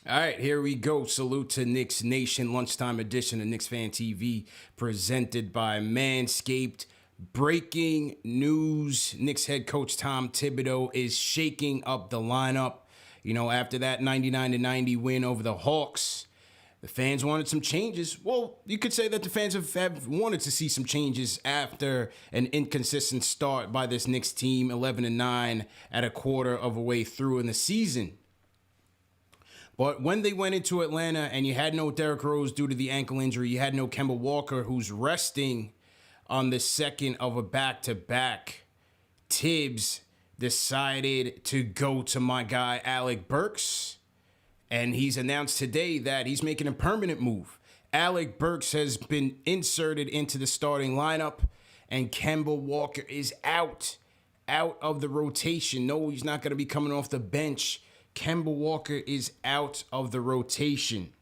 All right, here we go. Salute to Knicks Nation, lunchtime edition of KnicksFanTV, presented by Manscaped. Breaking news: Knicks head coach Tom Thibodeau is shaking up the lineup. After that 99-90 win over the Hawks, the fans wanted some changes. Well, you could say that the fans have wanted to see some changes after an inconsistent start by this Knicks team, 11-9 at a quarter of a way through in the season. But when they went into Atlanta and you had no Derrick Rose due to the ankle injury, you had no Kemba Walker who's resting on the second of a back-to-back, Tibbs decided to go to my guy Alec Burks. And he's announced today that he's making a permanent move. Alec Burks has been inserted into the starting lineup, and Kemba Walker is out of the rotation. No, he's not going to be coming off the bench. Kemba Walker is out of the rotation.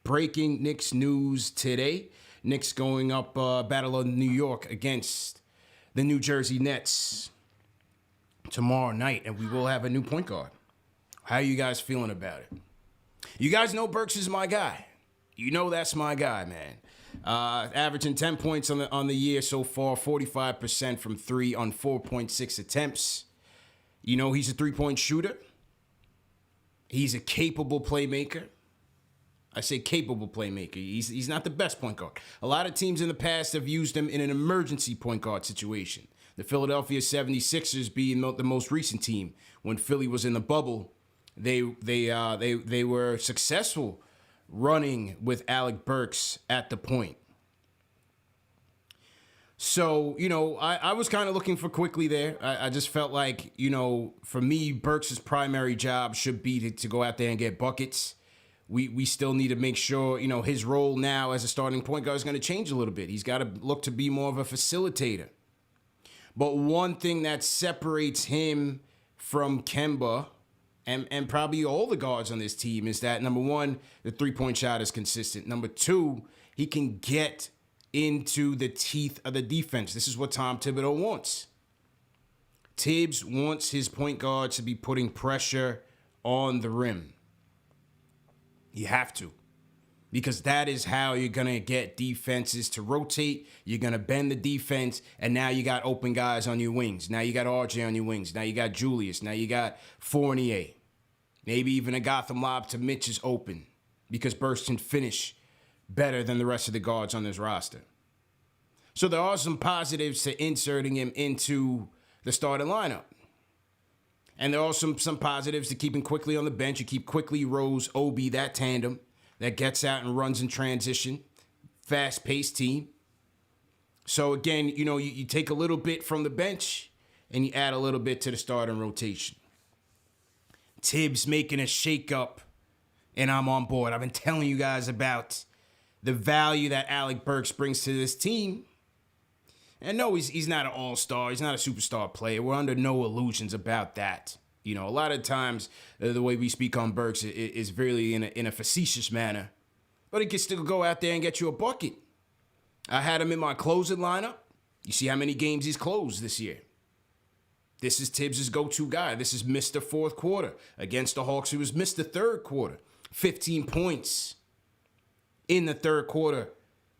Breaking Knicks news today. Knicks going up Battle of New York against the New Jersey Nets tomorrow night, and we will have a new point guard. How are you guys feeling about it? You guys know Burks is my guy. You know that's my guy, man. Averaging 10 points on the year so far, 45% from three on 4.6 attempts. He's a three-point shooter. He's a capable playmaker. I say capable playmaker. He's not the best point guard. A lot of teams in the past have used him in an emergency point guard situation. The Philadelphia 76ers being the most recent team. When Philly was in the bubble, they were successful running with Alec Burks at the point. So, I was kind of looking for quickly there. I just felt like, for me, Burks' primary job should be to go out there and get buckets. We still need to make sure, his role now as a starting point guard is going to change a little bit. He's got to look to be more of a facilitator. But one thing that separates him from Kemba and probably all the guards on this team is that, number one, the three-point shot is consistent. Number two, he can get into the teeth of the defense. This is what Tom Thibodeau wants. Tibbs wants his point guards to be putting pressure on the rim. You have to. Because that is how you're going to get defenses to rotate. You're going to bend the defense, and now you got open guys on your wings. Now you got RJ on your wings. Now you got Julius. Now you got Fournier. Maybe even a Gotham lob to Mitch is open because Burks can finish better than the rest of the guards on this roster. So there are some positives to inserting him into the starting lineup. And there are some positives to keeping quickly on the bench. You keep quickly Rose, Obi, that tandem that gets out and runs in transition. Fast-paced team. So again, you take a little bit from the bench and you add a little bit to the starting rotation. Tibbs making a shakeup, and I'm on board. I've been telling you guys about the value that Alec Burks brings to this team. And no, he's not an all-star. He's not a superstar player. We're under no illusions about that. A lot of times the way we speak on Burks is really in a facetious manner. But he can still go out there and get you a bucket. I had him in my closing lineup. You see how many games he's closed this year. This is Tibbs' go-to guy. This is Mr. Fourth Quarter. Against the Hawks, he was Mr. Third Quarter. 15 points in the third quarter,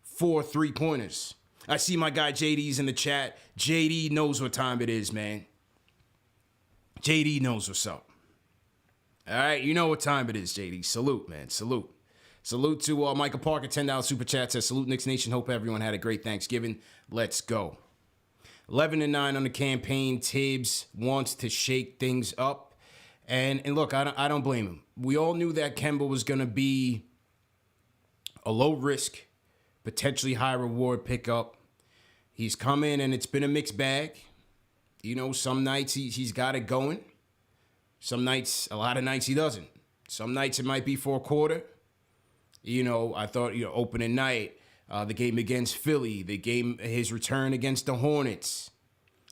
4 3-pointers. I see my guy JD's in the chat. JD knows what time it is, man. JD knows what's up. All right, you know what time it is, JD. Salute, man. Salute. Salute to Michael Parker, $10 super chat. Says, salute Knicks Nation. Hope everyone had a great Thanksgiving. Let's go. 11-9 on the campaign. Tibbs wants to shake things up. And look, I don't blame him. We all knew that Kemba was going to be a low-risk, potentially high-reward pickup. He's come in, and it's been a mixed bag. Some nights he's got it going. Some nights, a lot of nights he doesn't. Some nights it might be for a quarter. I thought, opening night, the game against Philly, his return against the Hornets,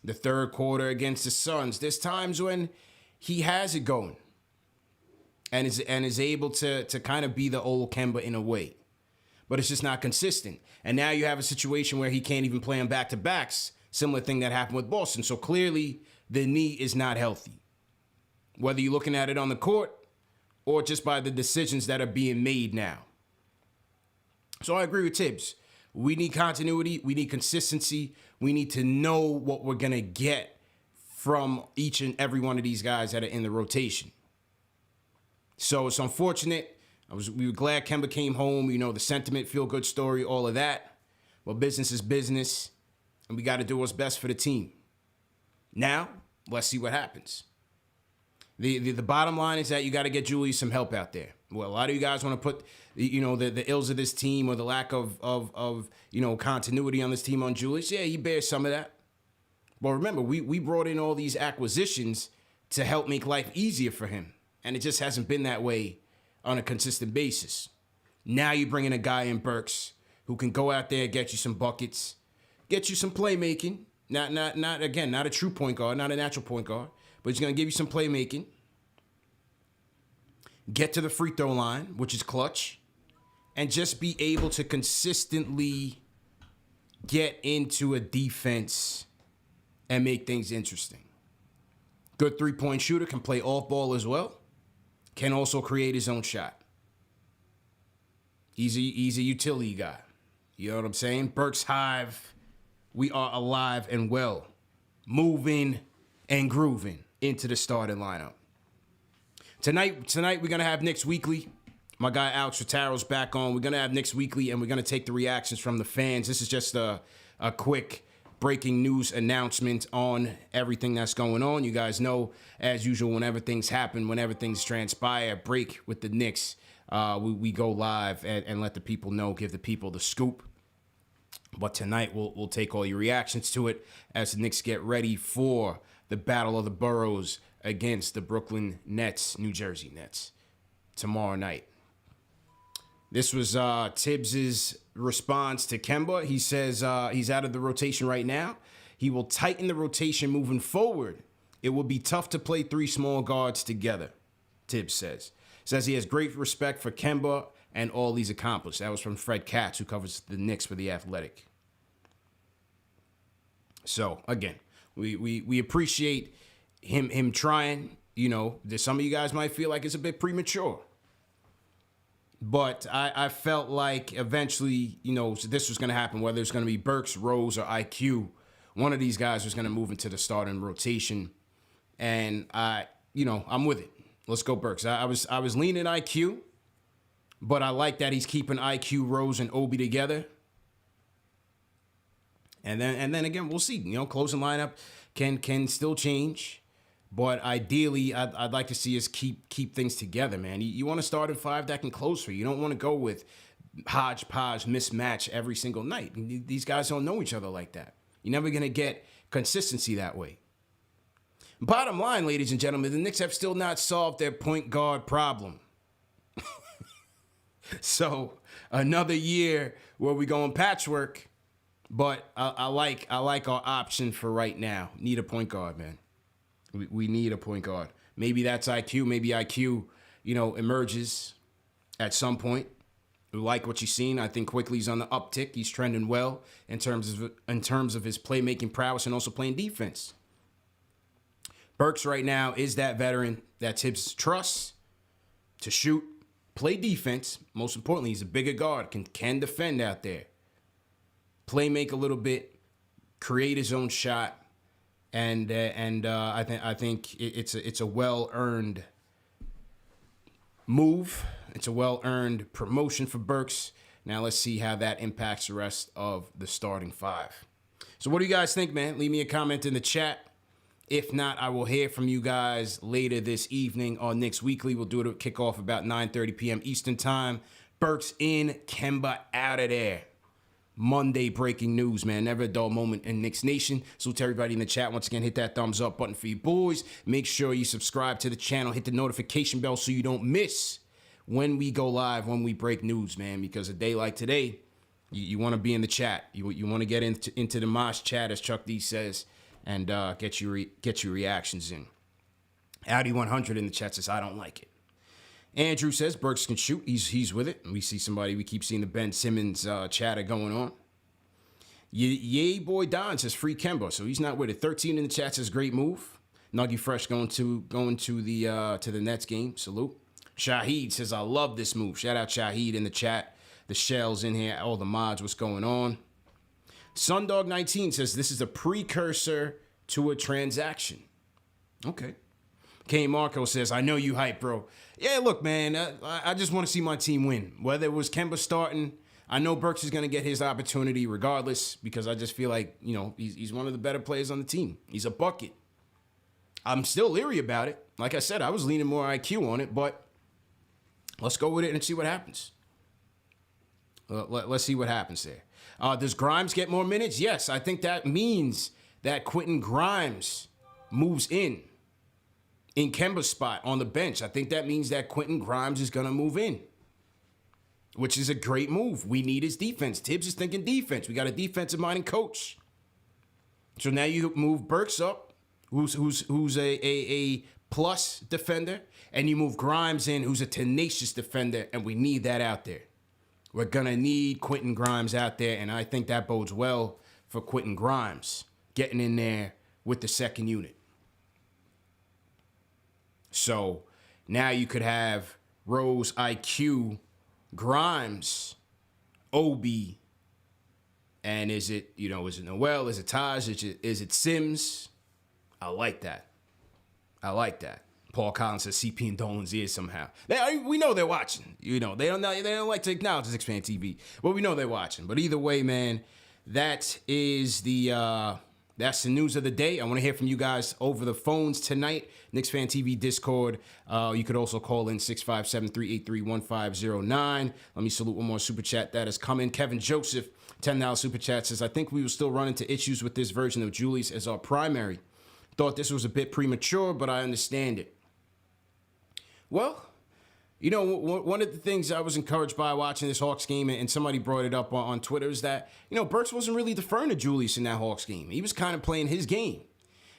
the third quarter against the Suns. There's times when he has it going and is able to kind of be the old Kemba in a way. But it's just not consistent. And now you have a situation where he can't even play on back-to-backs. Similar thing that happened with Boston. So clearly the knee is not healthy. Whether you're looking at it on the court or just by the decisions that are being made now. So I agree with Tibbs. We need continuity. We need consistency. We need to know what we're going to get from each and every one of these guys that are in the rotation. So it's unfortunate. We were glad Kemba came home. You know, the sentiment, feel-good story, all of that. But business is business, and we got to do what's best for the team. Now, let's see what happens. The bottom line is that you got to get Julius some help out there. Well, a lot of you guys want to put, you know, the ills of this team or the lack of you know, continuity on this team on Julius. Yeah, he bears some of that. But remember, we brought in all these acquisitions to help make life easier for him. And it just hasn't been that way on a consistent basis. Now you bring in a guy in Burks who can go out there, get you some buckets, get you some playmaking. Not a true point guard, not a natural point guard, but he's going to give you some playmaking. Get to the free throw line, which is clutch, and just be able to consistently get into a defense and make things interesting. Good three-point shooter, can play off ball as well, can also create his own shot. He's a utility guy. You know what I'm saying? Burks Hive, we are alive and well, moving and grooving into the starting lineup. Tonight we're going to have Knicks Weekly. My guy Alex Rotaro's back on. We're going to have Knicks Weekly, and we're going to take the reactions from the fans. This is just a quick breaking news announcement on everything that's going on. You guys know, as usual, whenever things happen, whenever things transpire, break with the Knicks, we go live and let the people know, give the people the scoop. But tonight we'll take all your reactions to it as the Knicks get ready for the Battle of the Boroughs against the Brooklyn Nets, New Jersey Nets, tomorrow night. This was Tibbs's response to Kemba. He says he's out of the rotation right now. He will tighten the rotation moving forward. It will be tough to play three small guards together, Tibbs says. Says he has great respect for Kemba and all he's accomplished. That was from Fred Katz, who covers the Knicks for The Athletic. So, again, we appreciate him trying. You know, some of you guys might feel like it's a bit premature. But I felt like eventually, you know, this was going to happen, whether it's going to be Burks, Rose, or IQ. One of these guys was going to move into the starting rotation. And, I'm with it. Let's go Burks. I was leaning IQ, but I like that he's keeping IQ, Rose, and Obi together. And then again, we'll see. You know, closing lineup can still change. But ideally, I'd like to see us keep things together, man. You want to start at five that can close for you. You don't want to go with hodgepodge mismatch every single night. These guys don't know each other like that. You're never going to get consistency that way. Bottom line, ladies and gentlemen, the Knicks have still not solved their point guard problem. So another year where we go in patchwork, but I like our option for right now. Need a point guard, man. We need a point guard. Maybe that's IQ. Maybe IQ, emerges at some point. We like what you've seen. I think quickly he's on the uptick. He's trending well in terms of his playmaking prowess and also playing defense. Burks right now is that veteran that Tibbs trusts to shoot, play defense. Most importantly, he's a bigger guard, can defend out there, play make a little bit, create his own shot. And I think it's a well-earned move. It's a well-earned promotion for Burks. Now let's see how that impacts the rest of the starting five. So what do you guys think, man? Leave me a comment in the chat. If not, I will hear from you guys later this evening on Knicks Weekly. We'll do it at kickoff about 9:30 p.m. Eastern Time. Burks in, Kemba out of there. Monday breaking news, man. Never a dull moment in Knicks Nation. So to everybody in the chat, once again, hit that thumbs up button for you boys. Make sure you subscribe to the channel. Hit the notification bell so you don't miss when we go live, when we break news, man. Because a day like today, you want to be in the chat. You want to get into the Mosh chat, as Chuck D says, and get your reactions in. Audi 100 in the chat says, I don't like it. Andrew says Burks can shoot. He's with it. And we keep seeing the Ben Simmons chatter going on. Yay boy Don says free Kemba, so he's not with it. 13 in the chat says great move. Nuggy Fresh going to the Nets game. Salute. Shahid says, I love this move. Shout out Shahid in the chat. The Shell's in here. All the mods, what's going on? Sundog19 says, this is a precursor to a transaction. Okay. K. Marco says, I know you hype, bro. Yeah, look, man, I just want to see my team win. Whether it was Kemba starting, I know Burks is going to get his opportunity regardless because I just feel like, you know, he's one of the better players on the team. He's a bucket. I'm still leery about it. Like I said, I was leaning more IQ on it, but let's go with it and see what happens. Let's see what happens there. Does Grimes get more minutes? Yes, I think that means that Quentin Grimes moves in Kemba's spot on the bench. I think that means that Quentin Grimes is going to move in, which is a great move. We need his defense. Tibbs is thinking defense. We got a defensive-minded coach. So now you move Burks up, who's a plus defender, and you move Grimes in, who's a tenacious defender, and we need that out there. We're going to need Quentin Grimes out there, and I think that bodes well for Quentin Grimes getting in there with the second unit. So now you could have Rose, IQ, Grimes, Obi, and is it Noel? Is it Taj? Is it Sims? I like that. Paul Collins says CP and Dolan's ears somehow. We know they're watching. You know, they don't like to acknowledge KnicksFanTV. Well, we know they're watching. But either way, man, that's the news of the day. I want to hear from you guys over the phones tonight. KnicksFanTV Discord. You could also call in 657-383-1509. Let me salute one more super chat that has come in. Kevin Joseph, $10 super chat, says, I think we will still run into issues with this version of Julius as our primary. Thought this was a bit premature, but I understand it. Well, you know, one of the things I was encouraged by watching this Hawks game, and somebody brought it up on Twitter, is that, you know, Burks wasn't really deferring to Julius in that Hawks game. He was kind of playing his game.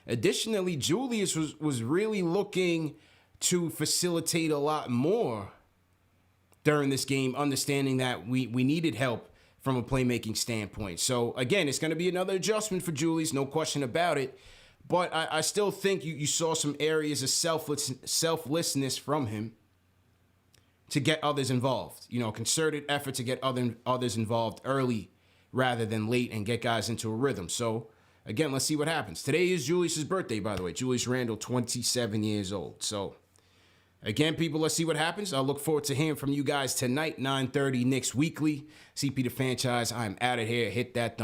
Additionally, Julius was really looking to facilitate a lot more during this game, understanding that we needed help from a playmaking standpoint. So, again, it's going to be another adjustment for Julius, no question about it. But I still think you saw some areas of selflessness from him to get others involved. You know, concerted effort to get others involved early rather than late and get guys into a rhythm. So, again, let's see what happens. Today is Julius's birthday, by the way. Julius Randle, 27 years old. So, again, people, let's see what happens. I look forward to hearing from you guys tonight, 9:30 Knicks Weekly. CP the Franchise, I'm out of here. Hit that